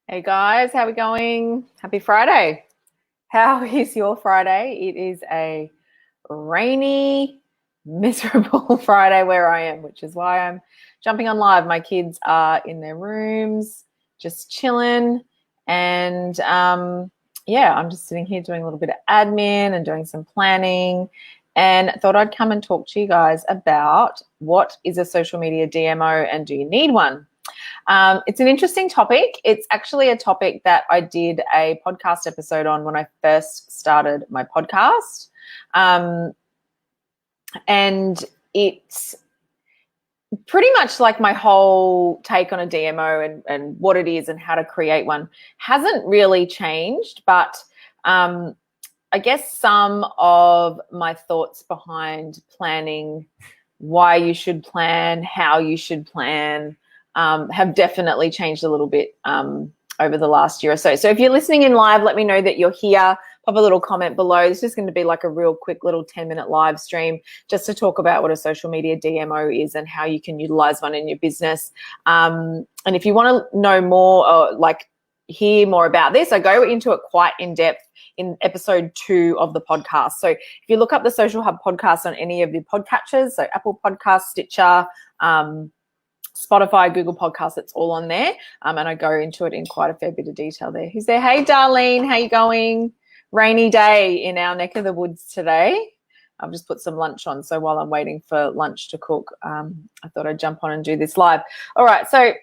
Hey guys, how are we going? Happy Friday. How is your Friday? It is a rainy, miserable Friday where I am, which is why I'm jumping on live. My kids are in their rooms, just chilling. And yeah, I'm just sitting here doing a little bit of admin and doing some planning. And thought I'd come and talk to you guys about what is a social media DMO and do you need one? It's an interesting topic. It's actually a topic that I did a podcast episode on when I first started my podcast. And it's pretty much like my whole take on a DMO and what it is and how to create one hasn't really changed, but I guess some of my thoughts behind planning, why you should plan, how you should plan, have definitely changed a little bit over the last year or so. So if you're listening in live, let me know that you're here. Pop a little comment below. This is going to be like a real quick little 10-minute live stream just to talk about what a social media DMO is and how you can utilize one in your business. And if you want to know more or like hear more about this, I go into it quite in depth in episode 2 of the podcast. So if you look up the Social Hub podcast on any of the podcatchers, so Apple Podcasts, Stitcher, Spotify, Google Podcasts, it's all on there. And I go into it in quite a fair bit of detail there. Who's there? Hey, Darlene, how you going? Rainy day in our neck of the woods today. I've just put some lunch on. So while I'm waiting for lunch to cook, I thought I'd jump on and do this live. All right. So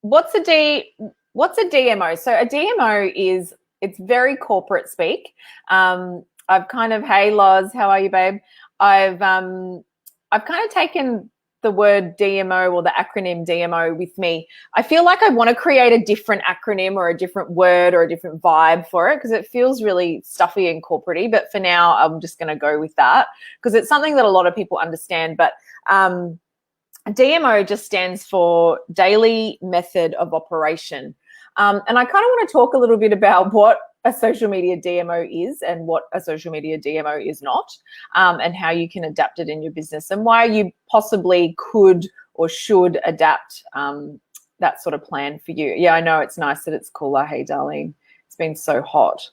what's a DMO? So a DMO is, it's very corporate speak. I've kind of, hey, Loz, how are you, babe? I've kind of taken the word DMO or the acronym DMO with me. I feel like I want to create a different acronym or a different word or a different vibe for it because it feels really stuffy and corporate-y. But for now, I'm just going to go with that because it's something that a lot of people understand. But DMO just stands for Daily Method of Operation. And I kind of want to talk a little bit about what a social media DMO is and what a social media DMO is not, and how you can adapt it in your business and why you possibly could or should adapt that sort of plan for you. Yeah, I know it's nice that it's cooler. Hey, darling, it's been so hot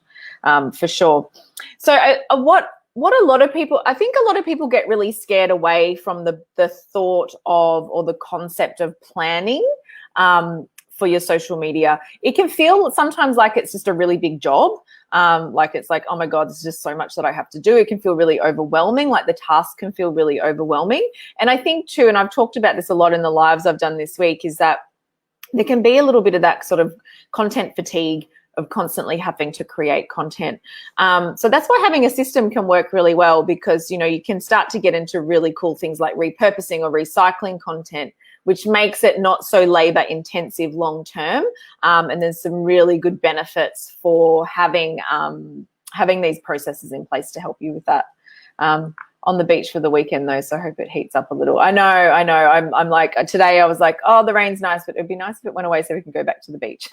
for sure. So what a lot of people, I think a lot of people get really scared away from the thought of or the concept of planning for your social media. It can feel sometimes like it's just a really big job. Like it's like, oh my God, there's just so much that I have to do. It can feel really overwhelming. Like the task can feel really overwhelming. And I think too, and I've talked about this a lot in the lives I've done this week, is that there can be a little bit of that sort of content fatigue of constantly having to create content. So that's why having a system can work really well because, you know, you can start to get into really cool things like repurposing or recycling content, which makes it not so labor intensive long term. And there's some really good benefits for having these processes in place to help you with that. On the beach for the weekend though, so I hope it heats up a little. I know. I'm like, today I was like, oh, the rain's nice, but it'd be nice if it went away so we can go back to the beach.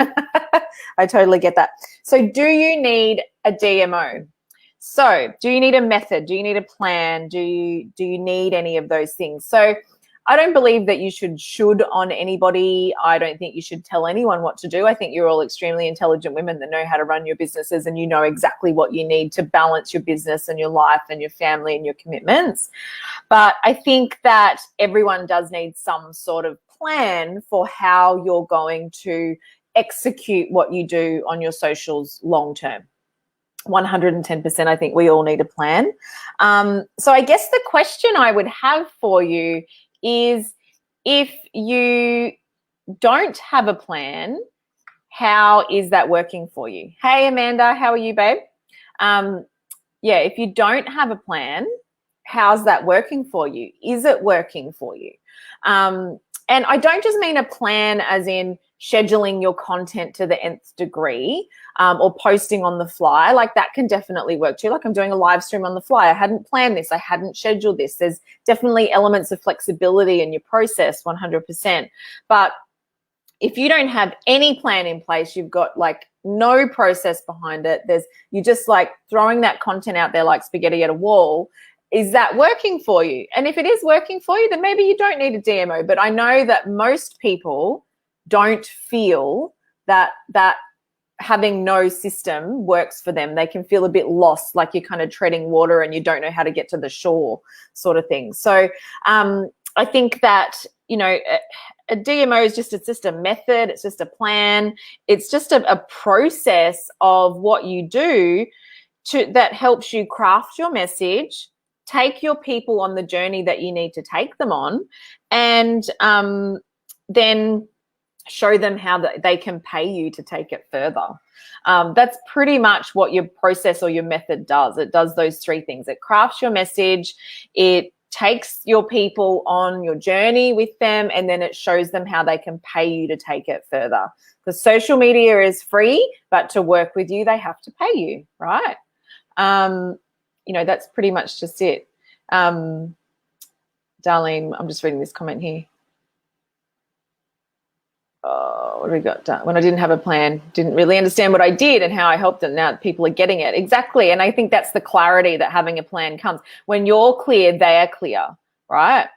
I totally get that. So do you need a DMO? So do you need a method? Do you need a plan? Do you need any of those things? So I don't believe that you should on anybody. I don't think you should tell anyone what to do. I think you're all extremely intelligent women that know how to run your businesses and you know exactly what you need to balance your business and your life and your family and your commitments. But I think that everyone does need some sort of plan for how you're going to execute what you do on your socials long term. 110%. I think we all need a plan. So I guess the question I would have for you is, if you don't have a plan, how is that working for you? Hey, Amanda, how are you, babe? Yeah, if you don't have a plan, how's that working for you? Is it working for you? And I don't just mean a plan as in scheduling your content to the nth degree or posting on the fly. Like that can definitely work too. Like I'm doing a live stream on the fly. I hadn't planned this. I hadn't scheduled this. There's definitely elements of flexibility in your process, 100%. But if you don't have any plan in place, you've got like no process behind it, you're just like throwing that content out there like spaghetti at a wall. Is that working for you? And if it is working for you, then maybe you don't need a DMO. But I know that most people don't feel that having no system works for them. They can feel a bit lost, like you're kind of treading water and you don't know how to get to the shore, sort of thing. So I think that, you know, a DMO is just a method, it's just a plan, it's just a process of what you do that helps you craft your message, take your people on the journey that you need to take them on, and then show them how they can pay you to take it further. That's pretty much what your process or your method does. It does those three things. It crafts your message, it takes your people on your journey with them, and then it shows them how they can pay you to take it further. Because social media is free, but to work with you, they have to pay you, right? You know, that's pretty much just it. Darlene, I'm just reading this comment here. Oh, what have we got done? When I didn't have a plan, didn't really understand what I did and how I helped them. Now people are getting it. Exactly. And I think that's the clarity that having a plan comes. When you're clear, they are clear, right?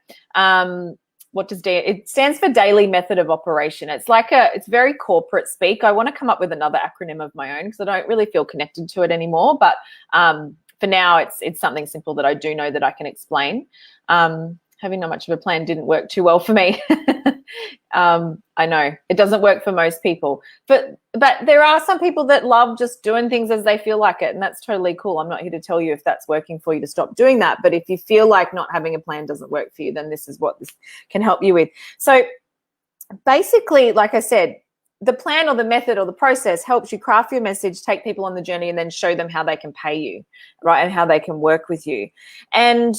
What does it stands for daily method of operation. It's like it's very corporate speak. I want to come up with another acronym of my own because I don't really feel connected to it anymore. But for now, it's something simple that I do know that I can explain. Having not much of a plan didn't work too well for me. I know it doesn't work for most people, but there are some people that love just doing things as they feel like it, and that's totally cool. I'm not here to tell you if that's working for you to stop doing that, but if you feel like not having a plan doesn't work for you, then this is what this can help you with. So basically, like I said, the plan or the method or the process helps you craft your message, take people on the journey, and then show them how they can pay you, right, and how they can work with you. And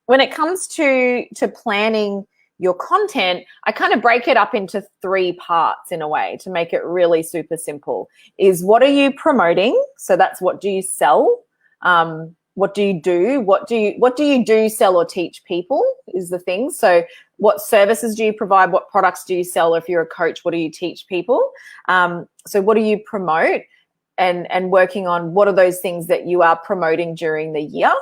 when it comes to planning your content, I kind of break it up into three parts in a way to make it really super simple. Is what are you promoting? So that's what do you sell? What do you do? What do you do, sell, or teach people is the thing. So what services do you provide? What products do you sell? If you're a coach, what do you teach people? So what do you promote? And working on what are those things that you are promoting during the year,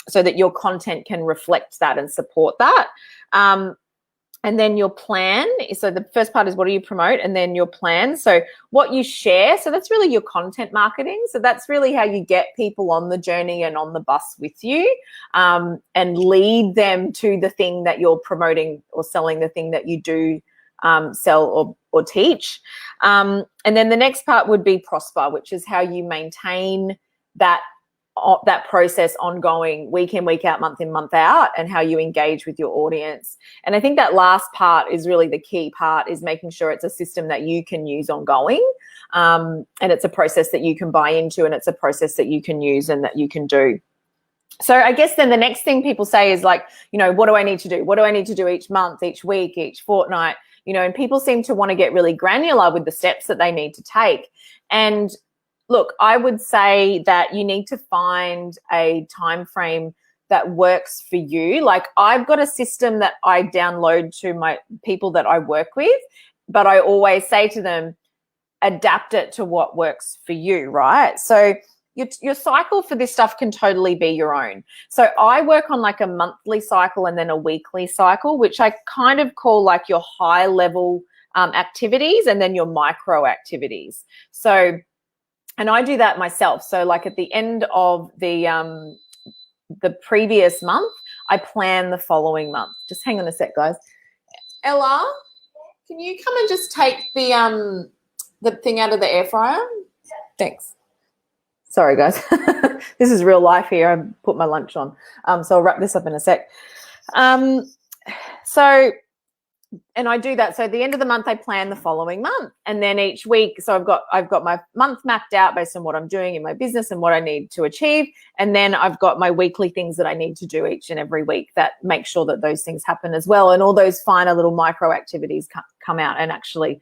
so that your content can reflect that and support that. And then your plan. So the first part is what do you promote, and then your plan. So what you share. So that's really your content marketing. So that's really how you get people on the journey and on the bus with you, and lead them to the thing that you're promoting or selling, the thing that you do sell or teach. And then the next part would be prosper, which is how you maintain that process ongoing, week in, week out, month in, month out, and how you engage with your audience. And I think that last part is really the key part, is making sure it's a system that you can use ongoing, and it's a process that you can buy into, and it's a process that you can use and that you can do. So I guess then the next thing people say is like, you know, what do I need to do? What do I need to do each month, each week, each fortnight? You know, and people seem to want to get really granular with the steps that they need to take. And look, I would say that you need to find a time frame that works for you. Like I've got a system that I download to my people that I work with, but I always say to them, adapt it to what works for you, right? So your cycle for this stuff can totally be your own. So I work on like a monthly cycle and then a weekly cycle, which I kind of call like your high level activities and then your micro activities. So, and I do that myself. So like at the end of the previous month, I plan the following month. Just hang on a sec, guys. Ella, can you come and just take the thing out of the air fryer? Thanks. Sorry, guys. This is real life here. I put my lunch on. So I'll wrap this up in a sec. And I do that. So at the end of the month, I plan the following month. And then each week, so I've got my month mapped out based on what I'm doing in my business and what I need to achieve. And then I've got my weekly things that I need to do each and every week that make sure that those things happen as well. And all those finer little micro activities come out and actually,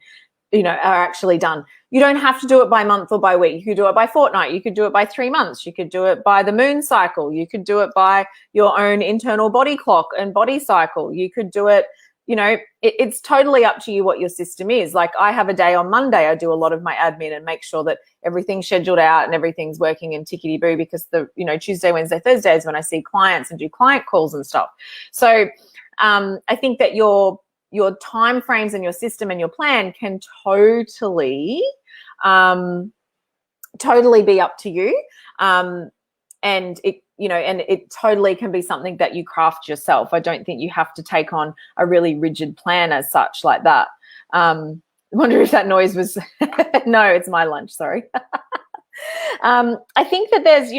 you know, are actually done. You don't have to do it by month or by week. You could do it by fortnight. You could do it by 3 months. You could do it by the moon cycle. You could do it by your own internal body clock and body cycle. You could do it, you know, it's totally up to you what your system is. Like I have a day on Monday, I do a lot of my admin and make sure that everything's scheduled out and everything's working in tickety-boo, because Tuesday, Wednesday, Thursday is when I see clients and do client calls and stuff. So I think that your your time frames and your system and your plan can totally totally be up to you. And it, and it totally can be something that you craft yourself. I don't think you have to take on a really rigid plan as such like that. I wonder if that noise was, no, it's my lunch, sorry. I think that there's,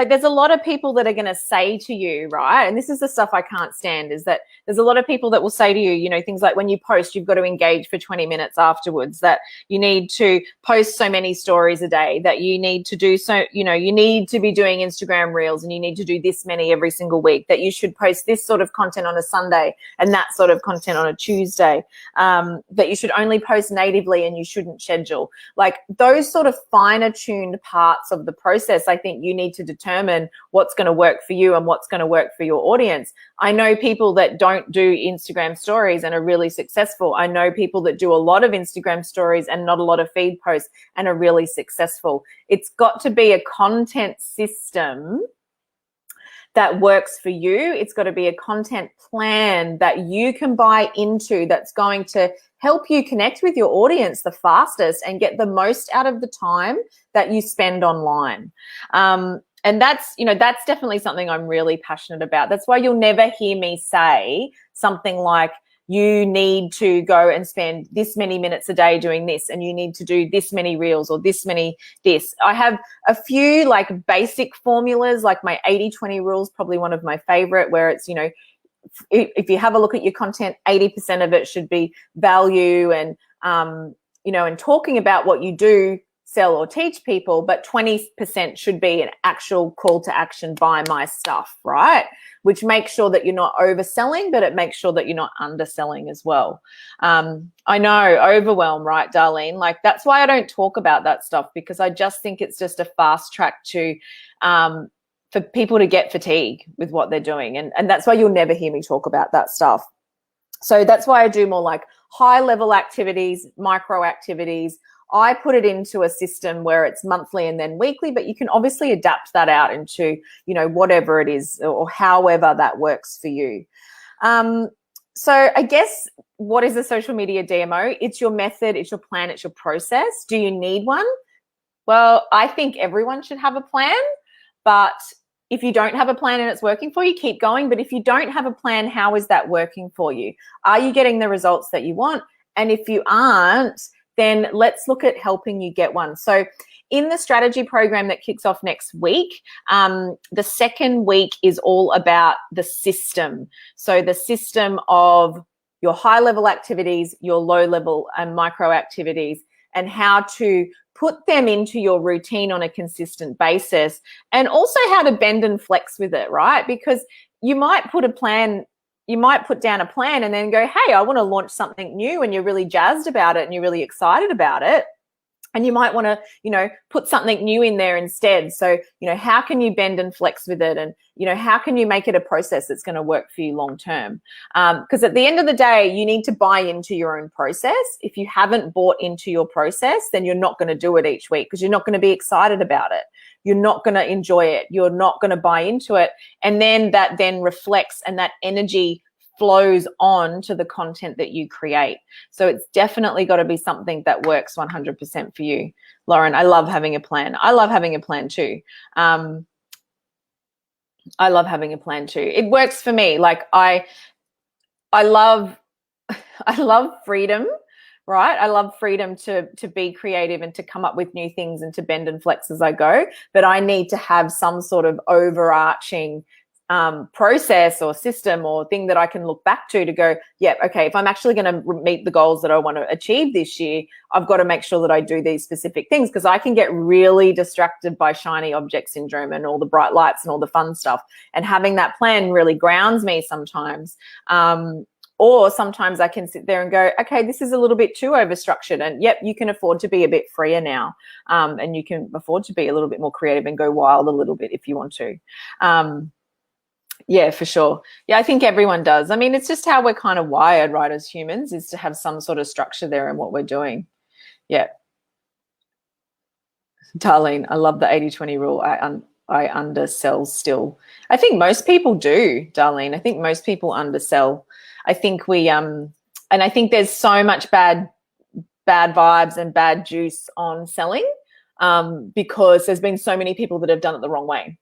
there's a lot of people that are going to say to you, right? And this is the stuff I can't stand, is that there's a lot of people that will say to you, things like when you post, you've got to engage for 20 minutes afterwards, that you need to post so many stories a day, that you need to do you need to be doing Instagram reels, and you need to do this many every single week, that you should post this sort of content on a Sunday and that sort of content on a Tuesday, that you should only post natively and you shouldn't schedule. Like those sort of finer tuned parts of the process, I think you need to determine what's going to work for you and what's going to work for your audience. I know people that don't do Instagram stories and are really successful. I know people that do a lot of Instagram stories and not a lot of feed posts and are really successful. It's got to be a content system that works for you. It's got to be a content plan that you can buy into, that's going to help you connect with your audience the fastest and get the most out of the time that you spend online. And that's definitely something I'm really passionate about. That's why you'll never hear me say something like, you need to go and spend this many minutes a day doing this, and you need to do this many reels or this many this. I have a few like basic formulas, like my 80-20 rule is probably one of my favorite, where it's, if you have a look at your content, 80% of it should be value and, and talking about what you do, sell or teach people, but 20% should be an actual call to action, buy my stuff, right? Which makes sure that you're not overselling, but it makes sure that you're not underselling as well. I know, overwhelm, right, Darlene? Like that's why I don't talk about that stuff, because I just think it's just a fast track to for people to get fatigue with what they're doing. And that's why you'll never hear me talk about that stuff. So that's why I do more like high level activities, micro activities. I put it into a system where it's monthly and then weekly, but you can obviously adapt that out into, whatever it is or however that works for you. So I guess, what is a social media DMO? It's your method, it's your plan, it's your process. Do you need one? Well, I think everyone should have a plan, but if you don't have a plan and it's working for you, keep going. But if you don't have a plan, how is that working for you? Are you getting the results that you want? And if you aren't, then let's look at helping you get one. So in the strategy program that kicks off next week, the second week is all about the system. So the system of your high level activities, your low level and micro activities, and how to put them into your routine on a consistent basis, and also how to bend and flex with it, right? Because you might put down a plan and then go, hey, I want to launch something new, and you're really jazzed about it and you're really excited about it. And you might want to, put something new in there instead. So, how can you bend and flex with it? And, how can you make it a process that's going to work for you long term? Because at the end of the day, you need to buy into your own process. If you haven't bought into your process, then you're not going to do it each week, because you're not going to be excited about it. You're not going to enjoy it. You're not going to buy into it. And then that then reflects, and that energy flows on to the content that you create. So it's definitely got to be something that works 100% for you. Lauren, I love having a plan. I love having a plan too. I love having a plan too. It works for me. Like I love freedom, right? I love freedom to be creative and to come up with new things and to bend and flex as I go. But I need to have some sort of overarching process or system or thing that I can look back to go, yeah, okay, if I'm actually going to meet the goals that I want to achieve this year, I've got to make sure that I do these specific things, because I can get really distracted by shiny object syndrome and all the bright lights and all the fun stuff. And having that plan really grounds me sometimes. Or sometimes I can sit there and go, okay, this is a little bit too overstructured, and yep, you can afford to be a bit freer now. And you can afford to be a little bit more creative and go wild a little bit if you want to. Yeah, for sure. Yeah, I think everyone does. I mean, it's just how we're kind of wired, right, as humans, is to have some sort of structure there in what we're doing. Yeah. Darlene, I love the 80-20 rule. I undersell still. I think most people do, Darlene. I think most people undersell. I think we And I think there's so much bad vibes and bad juice on selling, because there's been so many people that have done it the wrong way,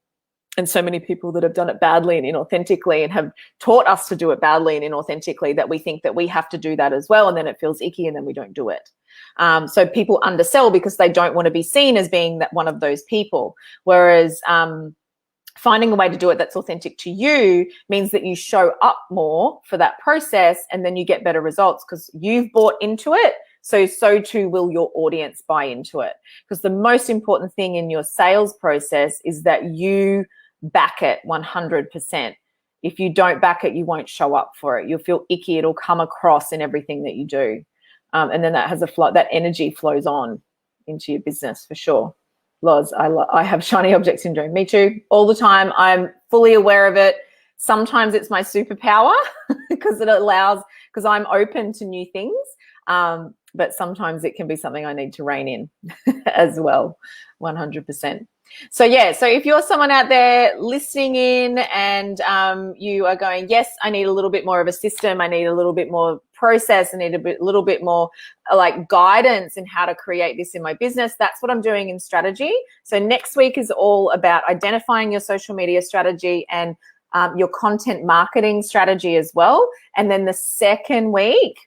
and so many people that have done it badly and inauthentically and have taught us to do it badly and inauthentically, that we think that we have to do that as well, and then it feels icky and then we don't do it. So people undersell because they don't want to be seen as being that one of those people. Whereas finding a way to do it that's authentic to you means that you show up more for that process, and then you get better results because you've bought into it. So too will your audience buy into it. Because the most important thing in your sales process is that you back it 100%. If you don't back it, you won't show up for it. You'll feel icky. It'll come across in everything that you do. And then that has a flow, that energy flows on into your business for sure. Loz, I have shiny object syndrome. Me too, all the time. I'm fully aware of it. Sometimes it's my superpower because I'm open to new things. But sometimes it can be something I need to rein in as well, 100%. So yeah, so if you're someone out there listening in and you are going, yes, I need a little bit more of a system, I need a little bit more process, I need a little bit more like guidance in how to create this in my business, that's what I'm doing in strategy. So next week is all about identifying your social media strategy and your content marketing strategy as well. And then the second week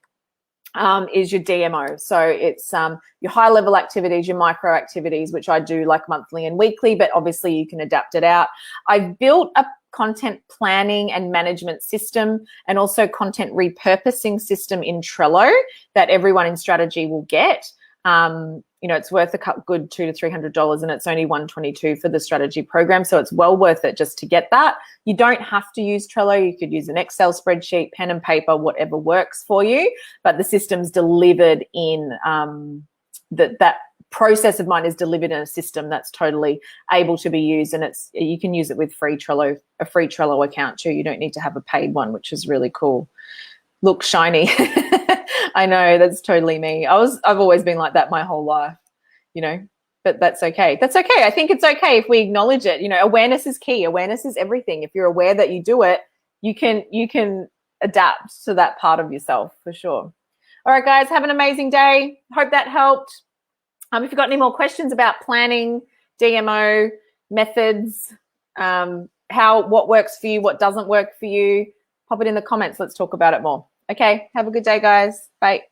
is your DMO. So it's your high level activities, your micro activities, which I do like monthly and weekly, but obviously you can adapt it out. I've built a content planning and management system and also content repurposing system in Trello that everyone in strategy will get. It's worth a good $200 to $300, and it's only $122 for the strategy program. So it's well worth it just to get that. You don't have to use Trello. You could use an Excel spreadsheet, pen and paper, whatever works for you. But the system's delivered in that process of mine is delivered in a system that's totally able to be used, and you can use it with a free Trello account too. You don't need to have a paid one, which is really cool. Look shiny. I know, that's totally me. I've always been like that my whole life, but that's okay. That's okay. I think it's okay if we acknowledge it. Awareness is key. Awareness is everything. If you're aware that you do it, you can adapt to that part of yourself for sure. All right, guys, have an amazing day. Hope that helped. If you've got any more questions about planning, DMO, methods, what works for you, what doesn't work for you, pop it in the comments. Let's talk about it more. Okay, have a good day, guys. Bye.